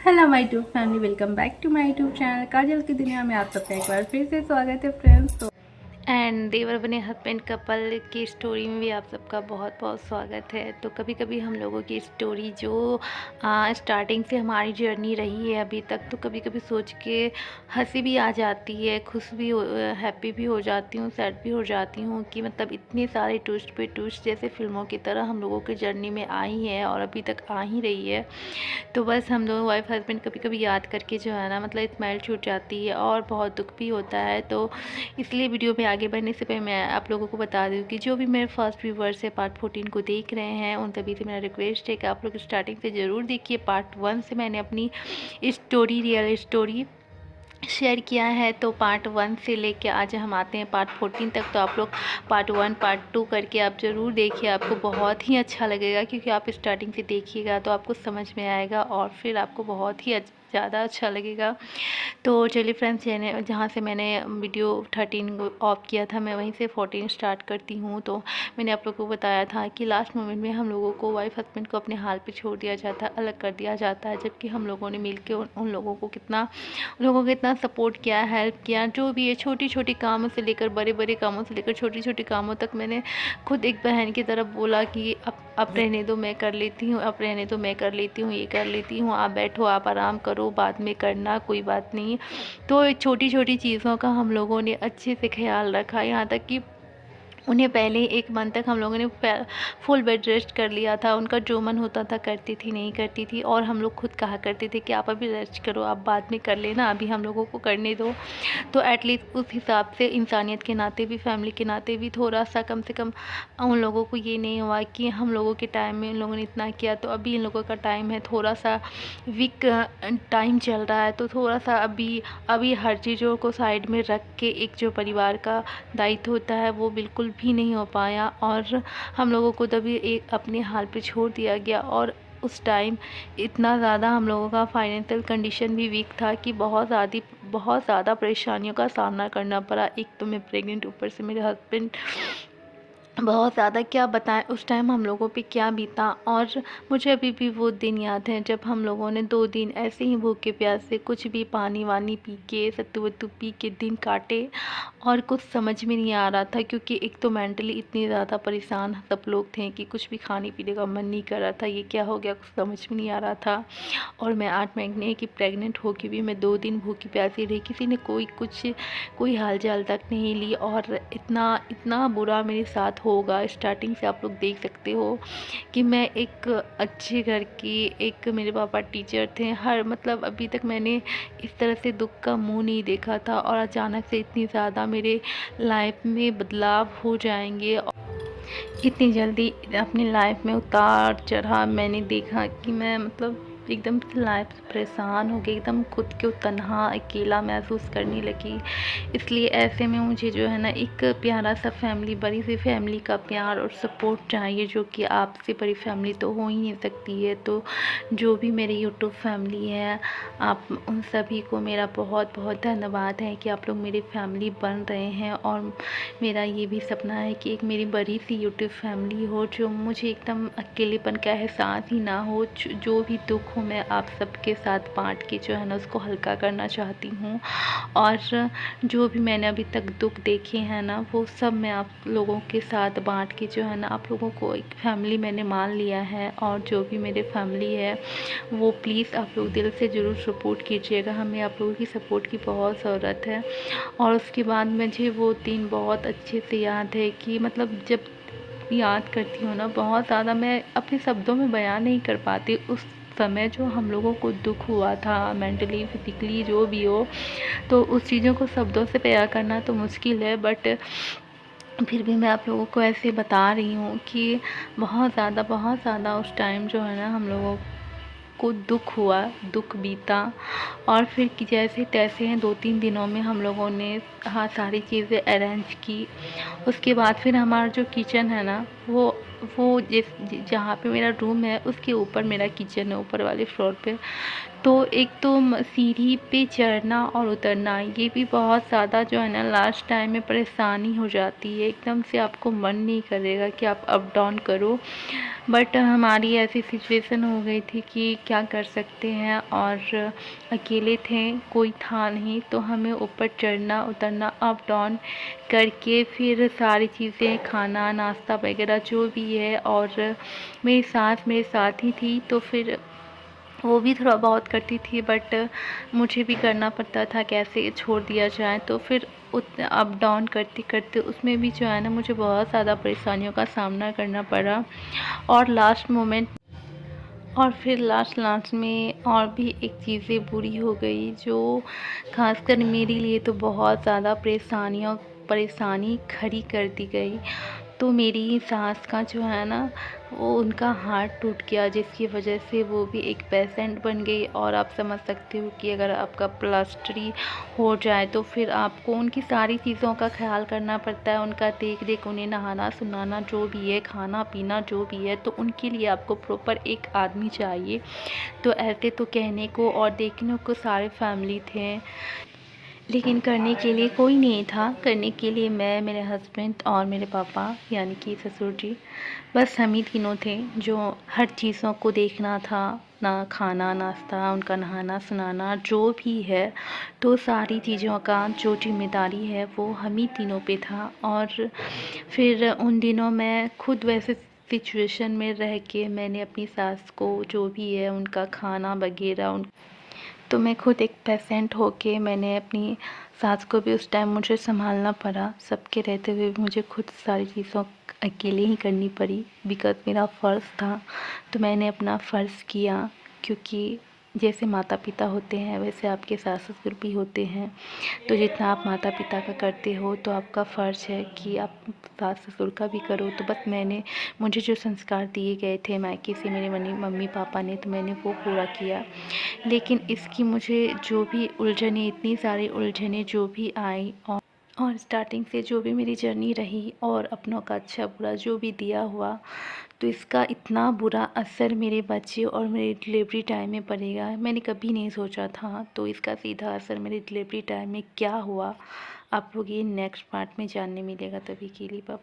Hello my YouTube family, welcome back to my YouTube channel Kajal की दुनिया में आप सबका एक बार फिर से स्वागत है फ्रेंड्स। तो एंड देवर बने हस्बैंड कपल की स्टोरी में भी आप सबका बहुत बहुत स्वागत है। तो कभी कभी हम लोगों की स्टोरी जो स्टार्टिंग से हमारी जर्नी रही है अभी तक, तो कभी कभी सोच के हंसी भी आ जाती है, खुश भी हैप्पी भी हो जाती हूँ, सैड भी हो जाती हूँ कि मतलब इतने सारे ट्विस्ट पे ट्विस्ट जैसे फिल्मों की तरह हम लोगों की जर्नी में आई है और अभी तक आ ही रही है। तो बस हम दोनों वाइफ हस्बैंड कभी कभी याद करके जो है ना, मतलब स्माइल छूट जाती है और बहुत दुख भी होता है। तो इसलिए वीडियो में आगे बढ़ने से पहले मैं आप लोगों को बता दूं कि जो भी मेरे फर्स्ट व्यूवर्स है पार्ट 14 को देख रहे हैं, उन सभी से मेरा रिक्वेस्ट है कि आप लोग स्टार्टिंग से ज़रूर देखिए। पार्ट 1 से मैंने अपनी स्टोरी, रियल स्टोरी शेयर किया है, तो पार्ट 1 से लेके आज हम आते हैं पार्ट 14 तक। तो आप लोग पार्ट 1 पार्ट 2 करके आप ज़रूर देखिए, आपको बहुत ही अच्छा लगेगा, क्योंकि आप स्टार्टिंग से देखिएगा तो आपको समझ में आएगा और फिर आपको बहुत ही ज़्यादा अच्छा लगेगा। तो चलिए फ्रेंड्स, जहाँ से मैंने वीडियो 13 को ऑफ किया था, मैं वहीं से 14 स्टार्ट करती हूँ। तो मैंने आप लोगों को बताया था कि लास्ट मोमेंट में हम लोगों को, वाइफ हस्बैंड को अपने हाल पे छोड़ दिया जाता है, अलग कर दिया जाता है, जबकि हम लोगों ने मिल के उन लोगों को कितना सपोर्ट किया, हेल्प किया, जो भी है छोटी छोटी कामों से लेकर बड़े बड़े कामों से लेकर छोटी छोटी कामों तक मैंने खुद एक बहन की तरफ बोला कि अब रहने दो, मैं कर लेती हूँ, अब रहने दो, मैं कर लेती हूँ, ये कर लेती हूँ, आप बैठो, आप आराम करो, बाद में करना, कोई बात नहीं। तो छोटी छोटी चीज़ों का हम लोगों ने अच्छे से ख्याल रखा, यहाँ तक कि उन्हें पहले 1 मंथ तक हम लोगों ने फुल बेड रेस्ट कर लिया था। उनका जो मन होता था करती थी, नहीं करती थी, और हम लोग खुद कहा करते थे कि आप अभी रेस्ट करो, आप बाद में कर लेना, अभी हम लोगों को करने दो। तो एटलीस्ट उस हिसाब से इंसानियत के नाते भी, फैमिली के नाते भी थोड़ा सा कम से कम उन लोगों को ये नहीं हुआ कि हम लोगों के टाइम में इन लोगों ने इतना किया, तो अभी इन लोगों का टाइम है, थोड़ा सा वीक टाइम चल रहा है, तो थोड़ा सा अभी हर चीज़ों को साइड में रख के एक जो परिवार का दायित्व होता है वो बिल्कुल भी नहीं हो पाया, और हम लोगों को तभी एक अपने हाल पे छोड़ दिया गया। और उस टाइम इतना ज़्यादा हम लोगों का फाइनेंशियल कंडीशन भी वीक था कि बहुत ज़्यादा परेशानियों का सामना करना पड़ा। एक तो मैं प्रेग्नेंट, ऊपर से मेरे हस्बैंड, बहुत ज़्यादा क्या बताएं उस टाइम हम लोगों पे क्या बीता। और मुझे अभी भी वो दिन याद है जब हम लोगों ने 2 दिन ऐसे ही भूखे प्यासे कुछ भी पानी वानी पी के, सत्तू वत्तू पी के दिन काटे, और कुछ समझ में नहीं आ रहा था, क्योंकि एक तो मेंटली इतनी ज़्यादा परेशान सब लोग थे कि कुछ भी खाने पीने का मन नहीं कर रहा था, ये क्या हो गया, कुछ समझ में नहीं आ रहा था। और मैं 8 महीने की प्रेग्नेंट होकर भी मैं 2 दिन भूखी प्यासी रही, किसी ने कोई हाल चाल तक नहीं ली। और इतना इतना बुरा मेरे साथ होगा, स्टार्टिंग से आप लोग देख सकते हो कि मैं एक अच्छे घर की, एक मेरे पापा टीचर थे, हर मतलब अभी तक मैंने इस तरह से दुख का मुंह नहीं देखा था, और अचानक से इतनी ज़्यादा मेरे लाइफ में बदलाव हो जाएंगे, इतनी जल्दी अपनी लाइफ में उतार चढ़ाव मैंने देखा कि मैं मतलब एकदम से लाइफ से परेशान हो गई, एकदम खुद को तन्हा अकेला महसूस करने लगी। इसलिए ऐसे में मुझे जो है ना, एक प्यारा सा फैमिली, बड़ी सी फैमिली का प्यार और सपोर्ट चाहिए, जो कि आपसे बड़ी फैमिली तो हो ही नहीं सकती है। तो जो भी मेरी यूट्यूब फैमिली है, आप उन सभी को मेरा बहुत बहुत धन्यवाद है कि आप लोग मेरी फैमिली बन रहे हैं। और मेरा ये भी सपना है कि एक मेरी बड़ी सी यूट्यूब फैमिली हो, जो मुझे एकदम अकेलेपन का एहसास ही ना हो। जो भी दुख हो मैं आप सबके साथ बांट के जो है ना उसको हल्का करना चाहती हूँ। और जो भी मैंने अभी तक दुख देखे हैं ना, वो सब मैं आप लोगों के साथ बांट के जो है ना, आप लोगों को एक फैमिली मैंने मान लिया है। और जो भी मेरे फैमिली है वो प्लीज़ आप लोग दिल से ज़रूर सपोर्ट कीजिएगा, हमें आप लोगों की सपोर्ट की बहुत ज़रूरत है। और उसके बाद मुझे वो दिन बहुत अच्छे से याद है कि मतलब जब याद करती हूँ ना, बहुत ज़्यादा मैं अपने शब्दों में बयान नहीं कर पाती उस समय जो हम लोगों को दुख हुआ था, मेंटली फिजिकली जो भी हो। तो उस चीज़ों को शब्दों से बयां करना तो मुश्किल है, बट फिर भी मैं आप लोगों को ऐसे बता रही हूँ कि बहुत ज़्यादा उस टाइम जो है ना हम लोगों को दुख हुआ, दुख बीता। और फिर कि जैसे तैसे 2-3 दिनों में हम लोगों ने हाँ सारी चीज़ें अरेंज की। उसके बाद फिर हमारा जो किचन है ना, वो वो जहाँ पे मेरा रूम है उसके ऊपर मेरा किचन है, ऊपर वाले फ्लोर पे। तो एक तो सीढ़ी पे चढ़ना और उतरना, ये भी बहुत ज़्यादा जो है ना लास्ट टाइम में परेशानी हो जाती है। एकदम से आपको मन नहीं करेगा कि आप अप डाउन करो, बट हमारी ऐसी सिचुएशन हो गई थी कि क्या कर सकते हैं, और अकेले थे, कोई था नहीं, तो हमें ऊपर चढ़ना उतरना अप डाउन करके फिर सारी चीज़ें, खाना नाश्ता वगैरह जो भी है। और मेरी सास मेरे साथ ही थी, तो फिर वो भी थोड़ा बहुत करती थी, बट मुझे भी करना पड़ता था, कैसे छोड़ दिया जाए। तो फिर अप डाउन करते करते उसमें भी जो है ना मुझे बहुत ज़्यादा परेशानियों का सामना करना पड़ा। और लास्ट मोमेंट, और फिर लास्ट में और भी एक चीज़ें बुरी हो गई, जो खासकर मेरे लिए तो बहुत ज़्यादा परेशानी खड़ी कर दी गई। तो मेरी सास का जो है ना, वो उनका हार्ट टूट गया, जिसकी वजह से वो भी एक पेशेंट बन गई। और आप समझ सकते हो कि अगर आपका प्लास्टरी हो जाए तो फिर आपको उनकी सारी चीज़ों का ख्याल करना पड़ता है, उनका देख रेख, उन्हें नहाना सुनाना जो भी है, खाना पीना जो भी है, तो उनके लिए आपको प्रॉपर एक आदमी चाहिए। तो ऐसे तो कहने को और देखने को सारे फैमिली थे, लेकिन करने के लिए कोई नहीं था। करने के लिए मैं, मेरे हस्बैंड और मेरे पापा यानी कि ससुर जी, बस हम ही तीनों थे जो हर चीज़ों को देखना था, ना खाना नाश्ता, उनका नहाना सुनाना जो भी है। तो सारी चीज़ों का जो जिम्मेदारी है वो हम ही तीनों पे था। और फिर उन दिनों मैं खुद वैसे सिचुएशन में रह के मैंने अपनी सास को जो भी है उनका खाना वगैरह, तो मैं खुद एक पेशेंट होके मैंने अपनी सास को भी उस टाइम मुझे संभालना पड़ा। सबके रहते हुए भी मुझे खुद सारी चीज़ों अकेले ही करनी पड़ी, बिकॉज़ मेरा फ़र्ज़ था। तो मैंने अपना फ़र्ज़ किया, क्योंकि जैसे माता पिता होते हैं वैसे आपके सास ससुर भी होते हैं। तो जितना आप माता पिता का करते हो तो आपका फ़र्ज़ है कि आप सास ससुर का भी करो। तो बस मुझे जो संस्कार दिए गए थे मायके से मेरे मम्मी पापा ने, तो मैंने वो पूरा किया। लेकिन इसकी मुझे जो भी उलझनें, इतनी सारी उलझनें जो भी आई, और स्टार्टिंग से जो भी मेरी जर्नी रही और अपनों का अच्छा बुरा जो भी दिया हुआ, तो इसका इतना बुरा असर मेरे बच्चे और मेरे डिलीवरी टाइम में पड़ेगा मैंने कभी नहीं सोचा था। तो इसका सीधा असर मेरे डिलीवरी टाइम में क्या हुआ, आप लोग ये नेक्स्ट पार्ट में जानने मिलेगा। तभी के लिए बाय।